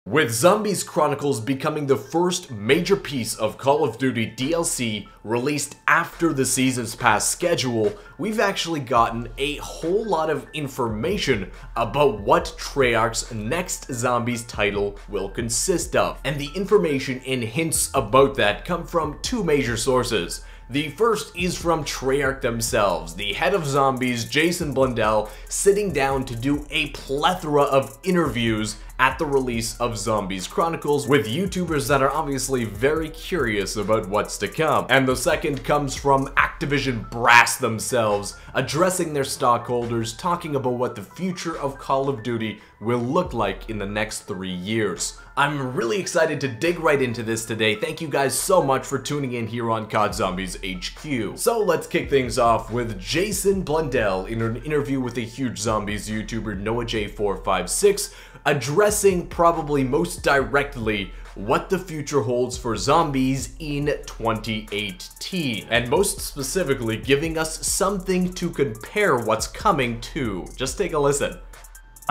With Zombies Chronicles becoming the first major piece of Call of Duty DLC released after the Seasons Pass schedule, we've actually gotten a whole lot of information about what Treyarch's next Zombies title will consist of. And the information and hints about that come from two major sources. The first is from Treyarch themselves, the head of Zombies, Jason Blundell, sitting down to do a plethora of interviews at the release of Zombies Chronicles with YouTubers that are obviously very curious about what's to come. And the second comes from Activision brass themselves, addressing their stockholders, talking about what the future of Call of Duty will look like in the next 3 years. I'm really excited to dig right into this today. Thank you guys so much for tuning in here on COD Zombies HQ. So let's kick things off with Jason Blundell in an interview with a huge Zombies YouTuber, NoahJ456, addressing probably most directly what the future holds for Zombies in 2018, and most specifically giving us something to compare what's coming to. Just take a listen.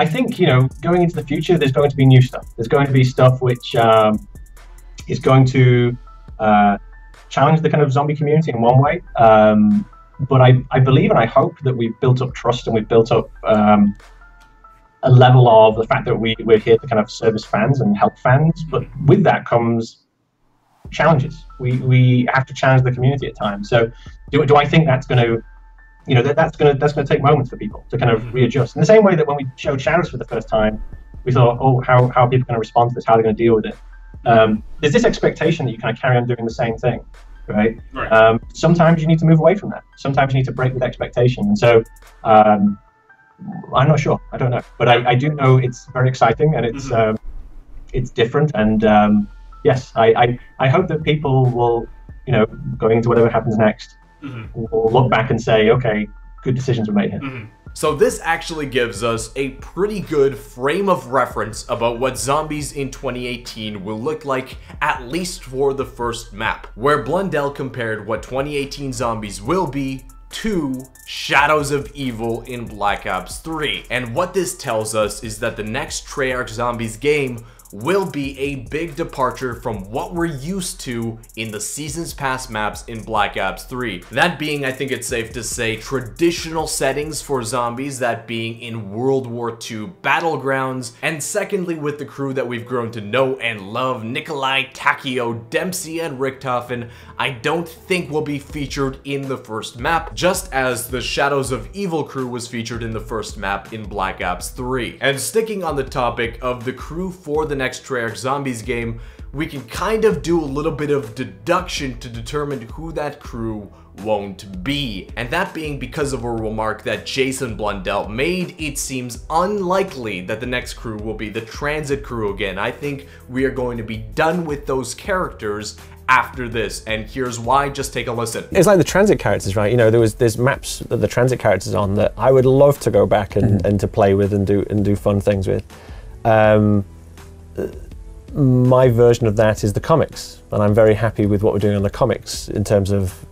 I think, going into the future, there's going to be new stuff. There's going to be stuff which is going to challenge the kind of zombie community in one way. But I believe and I hope that we've built up trust and we've built up a level of the fact that we're here to kind of service fans and help fans. But with that comes challenges. We have to challenge the community at times. So do I think that's going to that's going to take moments for people to kind of readjust. In the same way that when we showed Shadows for the first time, we thought, oh, how are people going to respond to this? How are they going to deal with it? There's this expectation that you kind of carry on doing the same thing, right? Sometimes you need to move away from that. Sometimes you need to break with expectation. And so I'm not sure. I don't know. But I do know it's very exciting and it's different. And yes, I hope that people will, going into whatever happens next, we'll look back and say, okay, good decisions were made here. So this actually gives us a pretty good frame of reference about what Zombies in 2018 will look like, at least for the first map, where Blundell compared what 2018 Zombies will be to Shadows of Evil in Black Ops 3. And what this tells us is that the next Treyarch Zombies game will be a big departure from what we're used to in the Seasons Pass maps in Black Ops 3. That being, I think it's safe to say, traditional settings for zombies, that being in World War II battlegrounds, and secondly with the crew that we've grown to know and love, Nikolai, Takio, Dempsey, and Richtofen, I don't think will be featured in the first map, just as the Shadows of Evil crew was featured in the first map in Black Ops 3. And sticking on the topic of the crew for the next Treyarch Zombies game, we can kind of do a little bit of deduction to determine who that crew won't be. And that being because of a remark that Jason Blundell made, it seems unlikely that the next crew will be the Tranzit crew again. I think we are going to be done with those characters after this, and here's why. Just take a listen. It's like the Transit characters, right? There's maps that the Transit characters on that I would love to go back and to play with and do fun things with. My version of that is the comics, and I'm very happy with what we're doing on the comics in terms of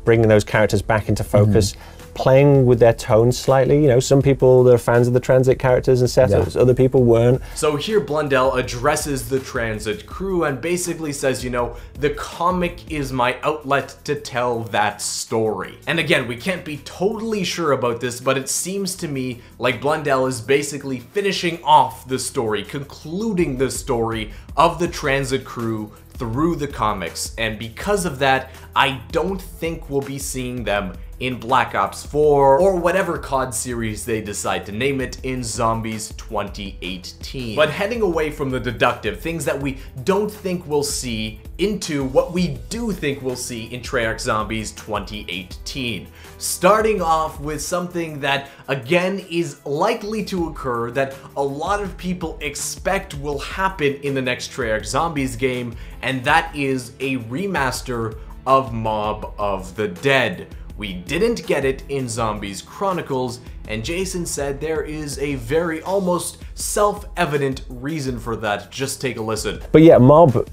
bringing those characters back into focus, playing with their tones slightly. Some people, they're fans of the Transit characters and setups, other people weren't. So here Blundell addresses the Transit crew and basically says, the comic is my outlet to tell that story. And again, we can't be totally sure about this, but it seems to me like Blundell is basically finishing off the story, concluding the story of the Transit crew through the comics. And because of that, I don't think we'll be seeing them in Black Ops 4 or whatever COD series they decide to name it in Zombies 2018. But heading away from the deductive, things that we don't think we'll see, into what we do think we'll see in Treyarch Zombies 2018. Starting off with something that, again, is likely to occur, that a lot of people expect will happen in the next Treyarch Zombies game, and that is a remaster of Mob of the Dead. We didn't get it in Zombies Chronicles, and Jason said there is a very almost self-evident reason for that. Just take a listen. But yeah, Mob,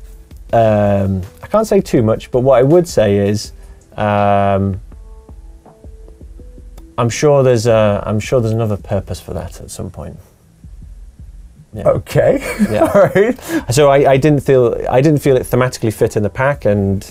I can't say too much, but what I would say is I'm sure there's another purpose for that at some point. Yeah. Okay. Yeah. All right. So I didn't feel it thematically fit in the pack, and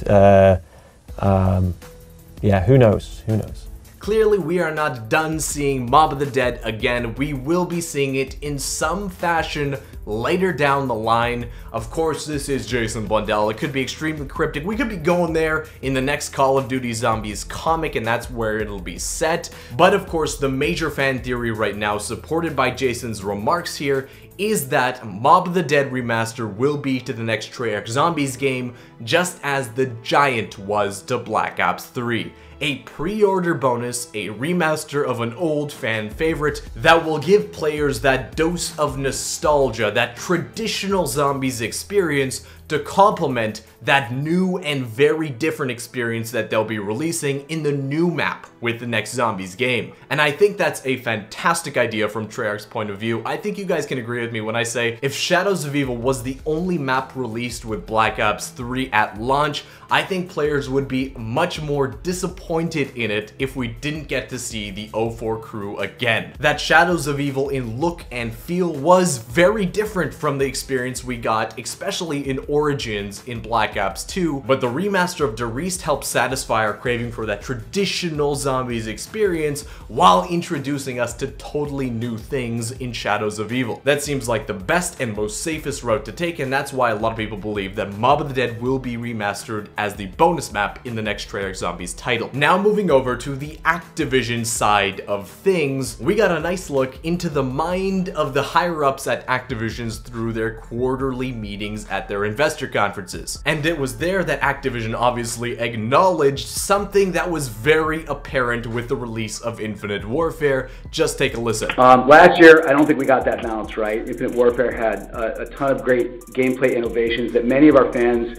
yeah, who knows? Who knows? Clearly, we are not done seeing Mob of the Dead again. We will be seeing it in some fashion later down the line. Of course, this is Jason Blundell. It could be extremely cryptic. We could be going there in the next Call of Duty Zombies comic, and that's where it'll be set. But of course, the major fan theory right now, supported by Jason's remarks here, is that Mob of the Dead Remaster will be to the next Treyarch Zombies game, just as the Giant was to Black Ops 3. A pre-order bonus, a remaster of an old fan favorite that will give players that dose of nostalgia, that traditional Zombies experience, to complement that new and very different experience that they'll be releasing in the new map with the next Zombies game. And I think that's a fantastic idea from Treyarch's point of view. I think you guys can agree with me when I say if Shadows of Evil was the only map released with Black Ops 3 at launch, I think players would be much more disappointed in it if we didn't get to see the 04 crew again. That Shadows of Evil in look and feel was very different from the experience we got, especially in Origins in Black Ops 2, but the remaster of Der Riese helped satisfy our craving for that traditional Zombies experience while introducing us to totally new things in Shadows of Evil. That seems like the best and most safest route to take, and that's why a lot of people believe that Mob of the Dead will be remastered as the bonus map in the next Treyarch Zombies title. Now moving over to the Activision side of things, we got a nice look into the mind of the higher-ups at Activision's through their quarterly meetings at their investor conferences. And it was there that Activision obviously acknowledged something that was very apparent with the release of Infinite Warfare. Just take a listen. Last year, I don't think we got that balance right. Infinite Warfare had a ton of great gameplay innovations that many of our fans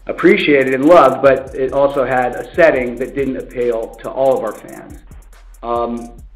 appreciated and loved, but it also had a setting that didn't appeal to all of our fans.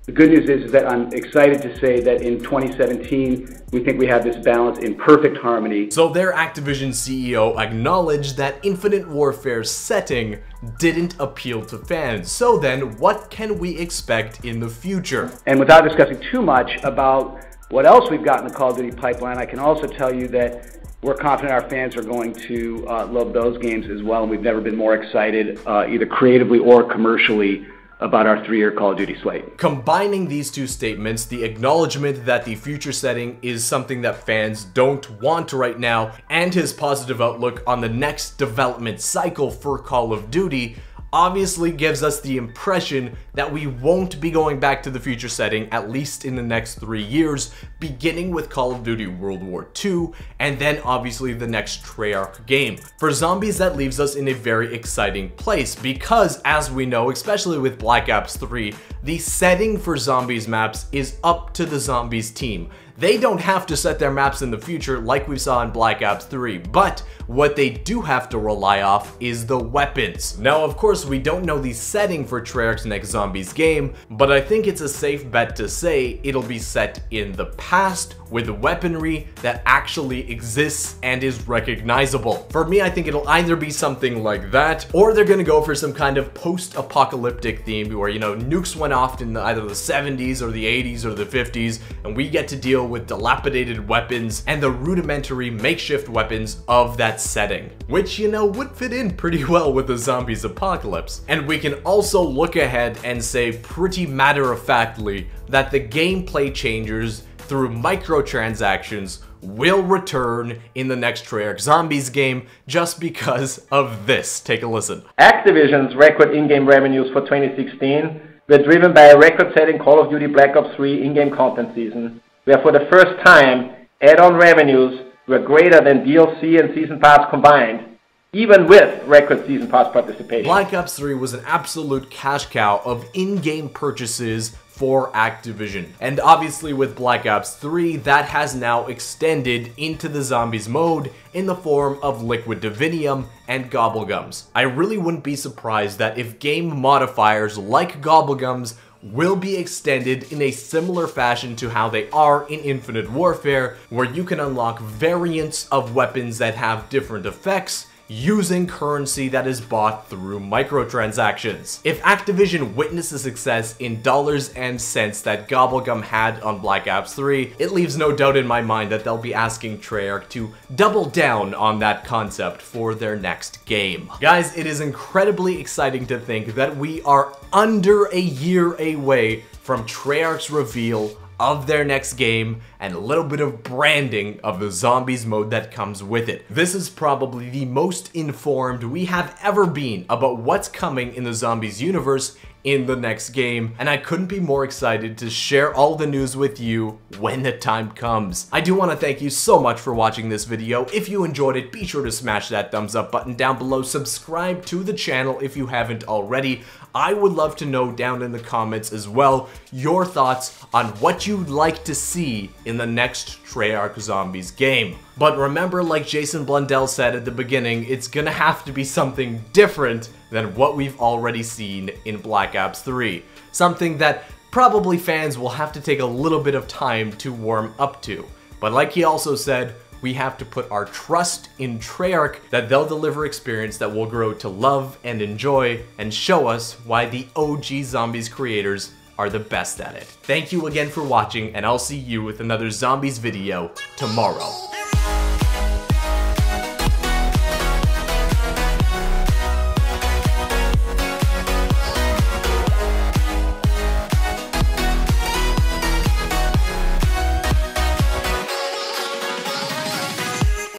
The good news is that I'm excited to say that in 2017, we think we have this balance in perfect harmony. So their Activision CEO acknowledged that Infinite Warfare's setting didn't appeal to fans. So then, what can we expect in the future? And without discussing too much about what else we've got in the Call of Duty pipeline, I can also tell you that we're confident our fans are going to love those games as well, and we've never been more excited, either creatively or commercially, about our 3-year Call of Duty slate. Combining these two statements, the acknowledgement that the future setting is something that fans don't want right now, and his positive outlook on the next development cycle for Call of Duty, obviously gives us the impression that we won't be going back to the future setting, at least in the next 3 years, beginning with Call of Duty World War II, and then obviously the next Treyarch game. For Zombies, that leaves us in a very exciting place, because as we know, especially with Black Ops 3, the setting for Zombies maps is up to the Zombies team. They don't have to set their maps in the future like we saw in Black Ops 3, but what they do have to rely off is the weapons. Now, of course, we don't know the setting for Treyarch's next Zombies game, but I think it's a safe bet to say it'll be set in the past with weaponry that actually exists and is recognizable. For me, I think it'll either be something like that, or they're gonna go for some kind of post-apocalyptic theme where, you know, nukes went off in either the 70s or the 80s or the 50s, and we get to deal with dilapidated weapons and the rudimentary makeshift weapons of that setting, which, you know, would fit in pretty well with the Zombies apocalypse. And we can also look ahead and say pretty matter-of-factly that the gameplay changes through microtransactions will return in the next Treyarch Zombies game just because of this. Take a listen. Activision's record in-game revenues for 2016 were driven by a record-setting Call of Duty Black Ops 3 in-game content season, where for the first time, add-on revenues were greater than DLC and Season Pass combined, even with record Season Pass participation. Black Ops 3 was an absolute cash cow of in-game purchases for Activision. And obviously with Black Ops 3, that has now extended into the Zombies mode in the form of Liquid Divinium and Gobblegums. I really wouldn't be surprised that if game modifiers like Gobblegums will be extended in a similar fashion to how they are in Infinite Warfare, where you can unlock variants of weapons that have different effects, using currency that is bought through microtransactions. If Activision witnessed the success in dollars and cents that Gobblegum had on Black Ops 3, it leaves no doubt in my mind that they'll be asking Treyarch to double down on that concept for their next game. Guys, it is incredibly exciting to think that we are under a year away from Treyarch's reveal of their next game and a little bit of branding of the Zombies mode that comes with it. This is probably the most informed we have ever been about what's coming in the Zombies universe in the next game, and I couldn't be more excited to share all the news with you when the time comes. I do want to thank you so much for watching this video. If you enjoyed it, be sure to smash that thumbs up button down below, subscribe to the channel if you haven't already. I would love to know down in the comments as well your thoughts on what you'd like to see in the next Treyarch Zombies game. But remember, like Jason Blundell said at the beginning, it's gonna have to be something different than what we've already seen in Black Ops 3. Something that probably fans will have to take a little bit of time to warm up to. But like he also said, we have to put our trust in Treyarch that they'll deliver experience that we'll grow to love and enjoy and show us why the OG Zombies creators are the best at it. Thank you again for watching, and I'll see you with another Zombies video tomorrow.